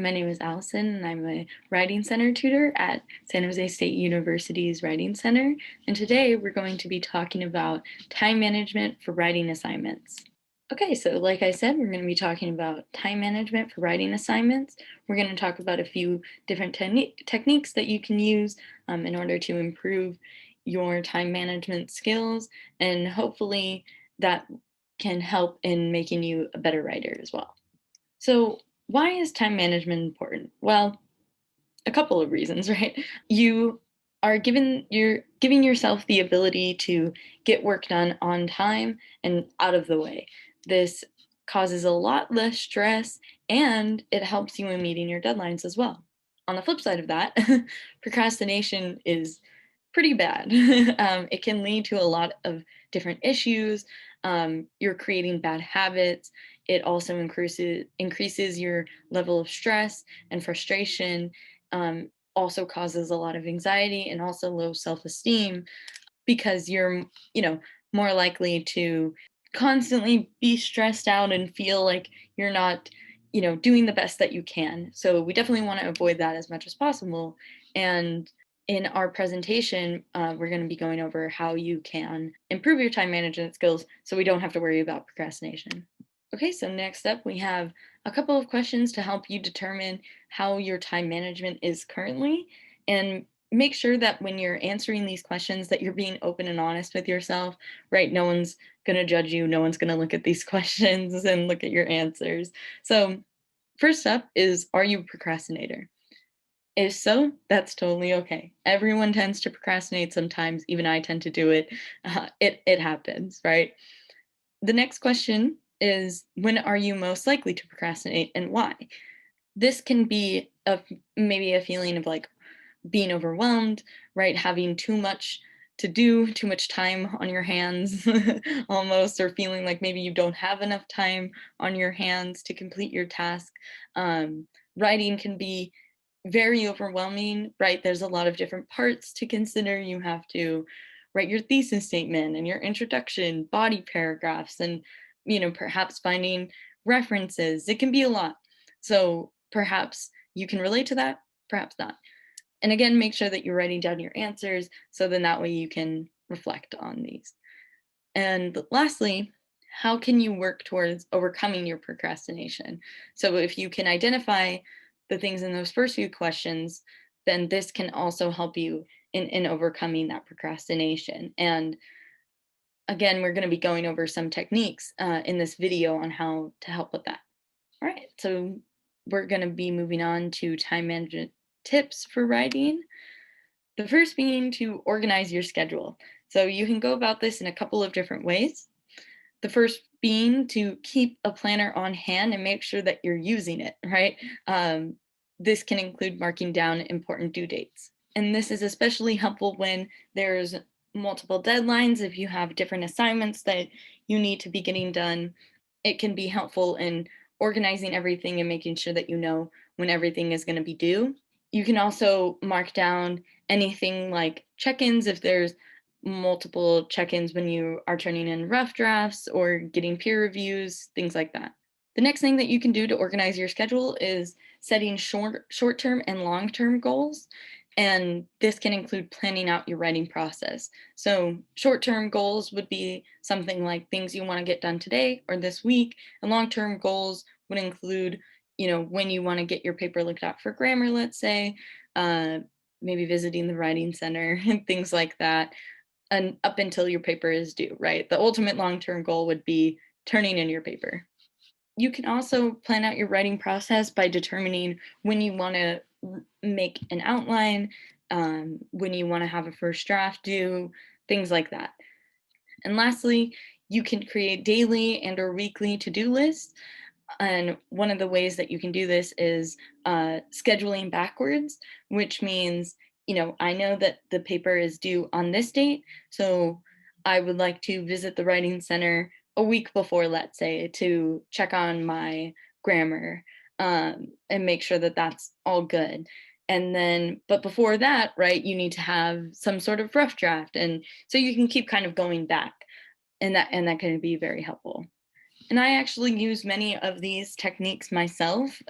my name is Allison, and I'm a Writing Center tutor at San Jose State University's Writing Center. And today we're going to be talking about time management for writing assignments. Okay, so like I said, we're going to be talking about time management for writing assignments. We're going to talk about a few different techniques that you can use in order to improve your time management skills, and hopefully that can help in making you a better writer as well. So, why is time management important? Well, a couple of reasons, right? You're giving yourself the ability to get work done on time and out of the way. This causes a lot less stress and it helps you in meeting your deadlines as well. On the flip side of that, procrastination is pretty bad. It can lead to a lot of different issues. You're creating bad habits. It also increases your level of stress and frustration. Also causes a lot of anxiety and also low self-esteem because you're, more likely to constantly be stressed out and feel like you're not, doing the best that you can. So we definitely want to avoid that as much as possible. And in our presentation, we're going to be going over how you can improve your time management skills so we don't have to worry about procrastination. Okay, so next up, we have a couple of questions to help you determine how your time management is currently, and make sure that when you're answering these questions that you're being open and honest with yourself, right? No one's going to judge you. No one's going to look at these questions and look at your answers. So first up is, are you a procrastinator? If so, that's totally okay. Everyone tends to procrastinate sometimes. Even I tend to do it. It happens, right? The next question is, when are you most likely to procrastinate and why? This can be maybe a feeling of like being overwhelmed, right? Having too much to do, too much time on your hands almost, or feeling like maybe you don't have enough time on your hands to complete your task. Writing can be very overwhelming, right? There's a lot of different parts to consider. You have to write your thesis statement and your introduction, body paragraphs, and perhaps finding references. It can be a lot. So perhaps you can relate to that, perhaps not. And again, make sure that you're writing down your answers so then that way you can reflect on these. And lastly, how can you work towards overcoming your procrastination? So if you can identify the things in those first few questions, then this can also help you in overcoming that procrastination. And again, we're going to be going over some techniques in this video on how to help with that. All right, so we're going to be moving on to time management tips for writing. The first being to organize your schedule. So you can go about this in a couple of different ways. The first being to keep a planner on hand and make sure that you're using it, right? This can include marking down important due dates. And this is especially helpful when there's multiple deadlines. If you have different assignments that you need to be getting done, it can be helpful in organizing everything and making sure that you know when everything is going to be due. You can also mark down anything like check-ins if there's multiple check-ins when you are turning in rough drafts or getting peer reviews, things like that. The next thing that you can do to organize your schedule is setting short-term and long-term goals. And this can include planning out your writing process. So short-term goals would be something like things you want to get done today or this week. And long-term goals would include, when you want to get your paper looked at for grammar, let's say, maybe visiting the writing center and things like that, and up until your paper is due, right? The ultimate long-term goal would be turning in your paper. You can also plan out your writing process by determining when you want to make an outline, when you want to have a first draft due, things like that. And lastly, you can create daily and or weekly to-do lists. And one of the ways that you can do this is scheduling backwards, which means, I know that the paper is due on this date, so I would like to visit the writing center a week before, let's say, to check on my grammar and make sure that that's all good. And then, but before that, right, you need to have some sort of rough draft. And so you can keep kind of going back, and that can be very helpful. And I actually use many of these techniques myself.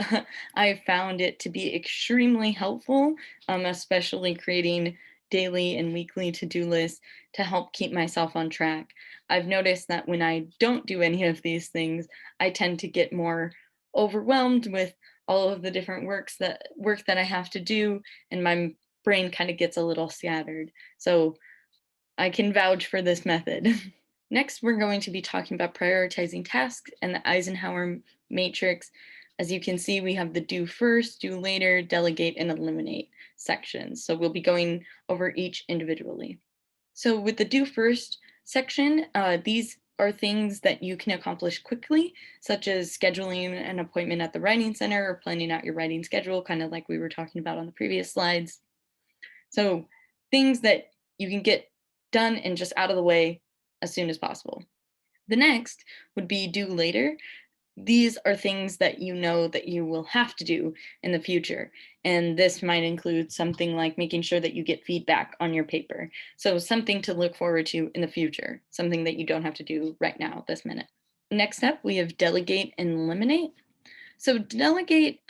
I found it to be extremely helpful, especially creating daily and weekly to do lists to help keep myself on track. I've noticed that when I don't do any of these things, I tend to get more overwhelmed with all of the different work that I have to do, and my brain kind of gets a little scattered. So I can vouch for this method. Next, we're going to be talking about prioritizing tasks and the Eisenhower matrix. As you can see, we have the do first, do later, delegate, and eliminate sections. So we'll be going over each individually. So with the do first section, these are things that you can accomplish quickly, such as scheduling an appointment at the writing center or planning out your writing schedule, kind of like we were talking about on the previous slides. So things that you can get done and just out of the way as soon as possible. The next would be do later. These are things that you know that you will have to do in the future. And this might include something like making sure that you get feedback on your paper. So something to look forward to in the future, something that you don't have to do right now, this minute. Next up, we have delegate and eliminate. So delegate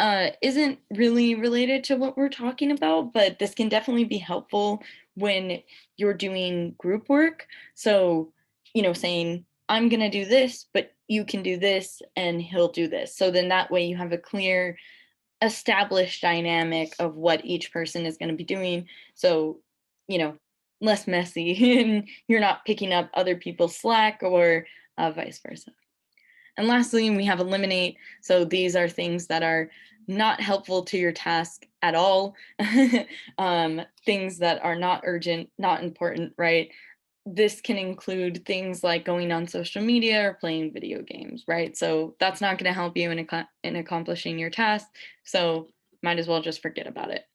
isn't really related to what we're talking about, but this can definitely be helpful when you're doing group work. So, saying, I'm going to do this, but you can do this and he'll do this. So then that way you have a clear, established dynamic of what each person is going to be doing. So, you know, less messy and you're not picking up other people's slack or vice versa. And lastly, we have eliminate. So these are things that are not helpful to your task at all, things that are not urgent, not important, right? This can include things like going on social media or playing video games, right? So that's not going to help you in accomplishing your task. So might as well just forget about it.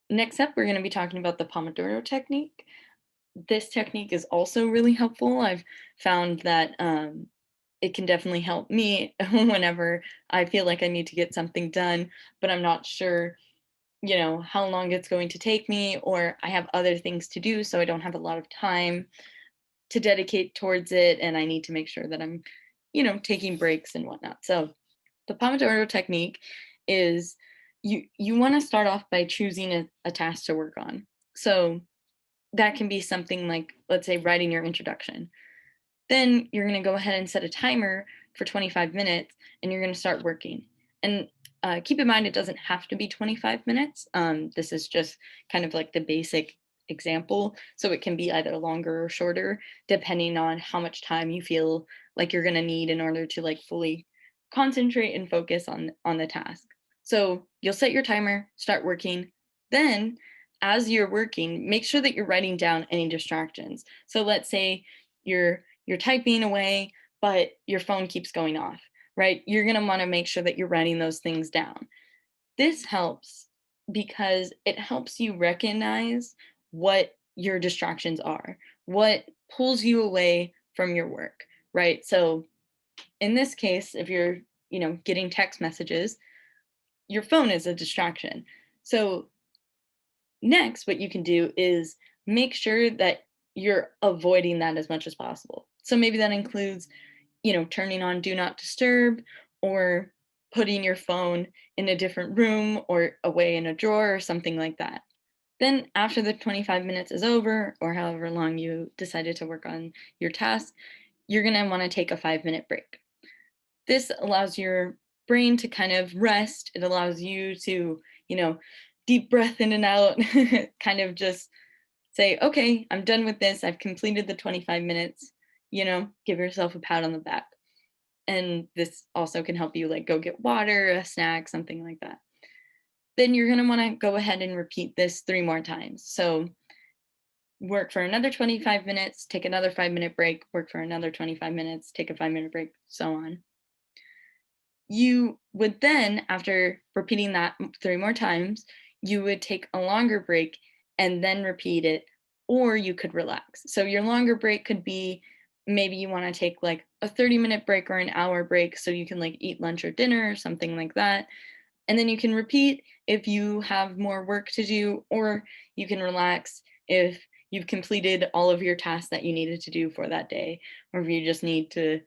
Next up, we're going to be talking about the Pomodoro Technique. This technique is also really helpful. I've found that it can definitely help me whenever I feel like I need to get something done, but I'm not sure, how long it's going to take me, or I have other things to do, so I don't have a lot of time to dedicate towards it, and I need to make sure that I'm, taking breaks and whatnot. So the Pomodoro technique is you want to start off by choosing a task to work on. So that can be something like, let's say, writing your introduction. Then you're going to go ahead and set a timer for 25 minutes and you're going to start working. And keep in mind, it doesn't have to be 25 minutes. This is just kind of like the basic example. So it can be either longer or shorter, depending on how much time you feel like you're going to need in order to like fully concentrate and focus on the task. So you'll set your timer, start working. Then as you're working, make sure that you're writing down any distractions. So let's say you're typing away, but your phone keeps going off, right? You're going to want to make sure that you're writing those things down. This helps because it helps you recognize what your distractions are, what pulls you away from your work, right? So in this case, if you're, getting text messages, your phone is a distraction. So next, what you can do is make sure that you're avoiding that as much as possible. So maybe that includes, turning on do not disturb or putting your phone in a different room or away in a drawer or something like that. Then after the 25 minutes is over or however long you decided to work on your task, you're going to want to take a 5-minute break. This allows your brain to kind of rest. It allows you to, deep breath in and out, kind of just say, okay, I'm done with this. I've completed the 25 minutes, give yourself a pat on the back. And this also can help you like go get water, a snack, something like that. Then you're going to want to go ahead and repeat this 3 more times. So work for another 25 minutes, take another 5-minute break, work for another 25 minutes, take a 5-minute break, so on. You would then, after repeating that 3 more times, you would take a longer break and then repeat it, or you could relax. So your longer break could be maybe you want to take like a 30-minute break or an hour break so you can like eat lunch or dinner or something like that. And then you can repeat if you have more work to do, or you can relax if you've completed all of your tasks that you needed to do for that day, or if you just need to,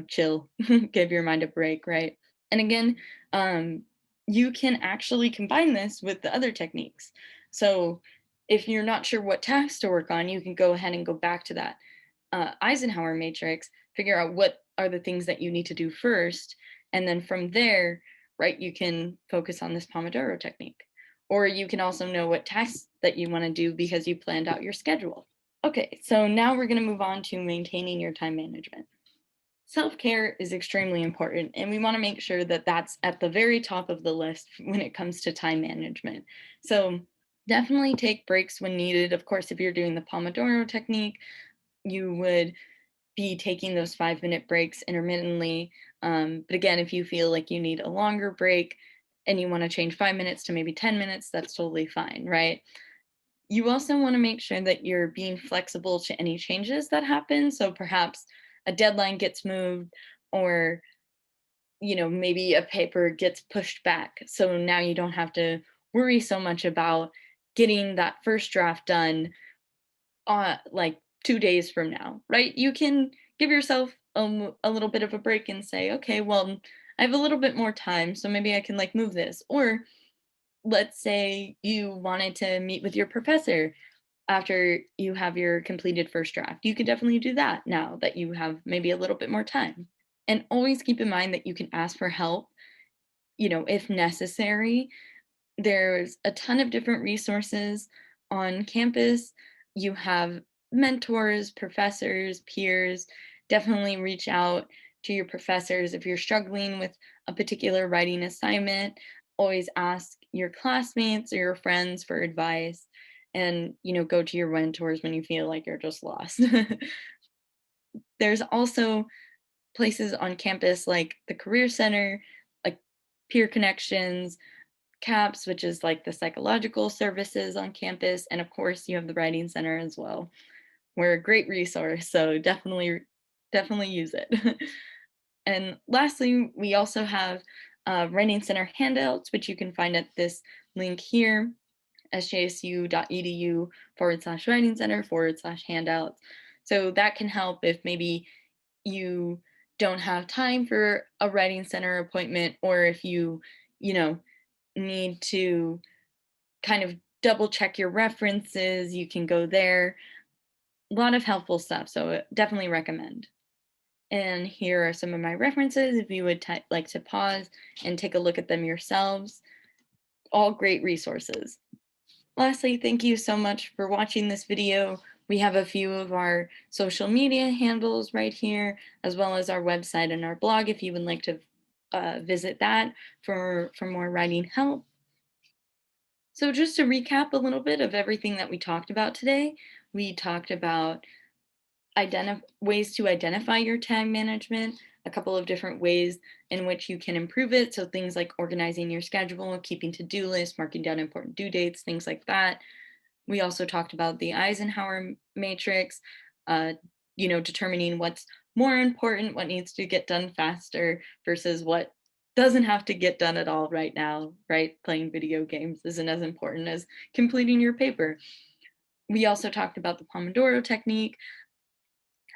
chill, give your mind a break, right? And again, um, you can actually combine this with the other techniques. So if you're not sure what task to work on, you can go ahead and go back to that Eisenhower matrix, figure out what are the things that you need to do first. And then from there, right, you can focus on this Pomodoro technique. Or you can also know what tasks that you want to do because you planned out your schedule. Okay, so now we're going to move on to maintaining your time management. Self care is extremely important, and we want to make sure that that's at the very top of the list when it comes to time management. So, definitely take breaks when needed. Of course, if you're doing the Pomodoro technique, you would be taking those 5-minute breaks intermittently. But again, if you feel like you need a longer break and you want to change 5 minutes to maybe 10 minutes, that's totally fine, right? You also want to make sure that you're being flexible to any changes that happen. So perhaps a deadline gets moved, or maybe a paper gets pushed back. So now you don't have to worry so much about getting that first draft done like 2 days from now, right? You can give yourself a little bit of a break and say, okay, well, I have a little bit more time, so maybe I can like move this. Or let's say you wanted to meet with your professor after you have your completed first draft. You could definitely do that now that you have maybe a little bit more time. And always keep in mind that you can ask for help, if necessary. There's a ton of different resources on campus. You have mentors, professors, peers. Definitely reach out to your professors if you're struggling with a particular writing assignment. Always ask your classmates or your friends for advice, and go to your mentors when you feel like you're just lost. There's also places on campus like the Career Center, like peer connections, CAPS, which is like the psychological services on campus. And of course, you have the Writing Center as well. We're a great resource, so definitely use it. And lastly, we also have Writing Center handouts, which you can find at this link here, sjsu.edu/writing center/handouts. So that can help if maybe you don't have time for a writing center appointment, or if you know, need to kind of double check your references, you can go there. A lot of helpful stuff, so definitely recommend. And here are some of my references if you would like to pause and take a look at them yourselves. All great resources. Lastly, thank you so much for watching this video. We have a few of our social media handles right here, as well as our website and our blog if you would like to visit that for more writing help. So just to recap a little bit of everything that we talked about today, we talked about ways to identify your time management, a couple of different ways in which you can improve it. So things like organizing your schedule, keeping to-do lists, marking down important due dates, things like that. We also talked about the Eisenhower matrix, determining what's more important, what needs to get done faster versus what doesn't have to get done at all right now, right? Playing video games isn't as important as completing your paper. We also talked about the Pomodoro technique,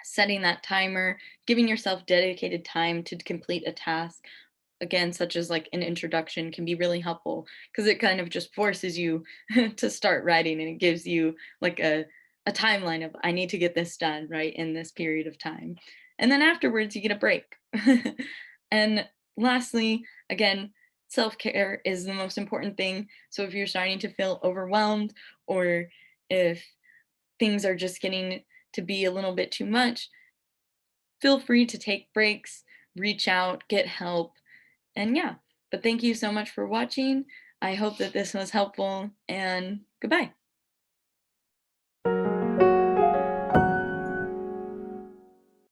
setting that timer, giving yourself dedicated time to complete a task. Again, such as like an introduction can be really helpful because it kind of just forces you to start writing, and it gives you like a timeline of I need to get this done right in this period of time. And then afterwards you get a break. And lastly, again, self-care is the most important thing. So if you're starting to feel overwhelmed, or if things are just getting to be a little bit too much, feel free to take breaks, reach out, get help. And yeah, but thank you so much for watching. I hope that this was helpful, and goodbye.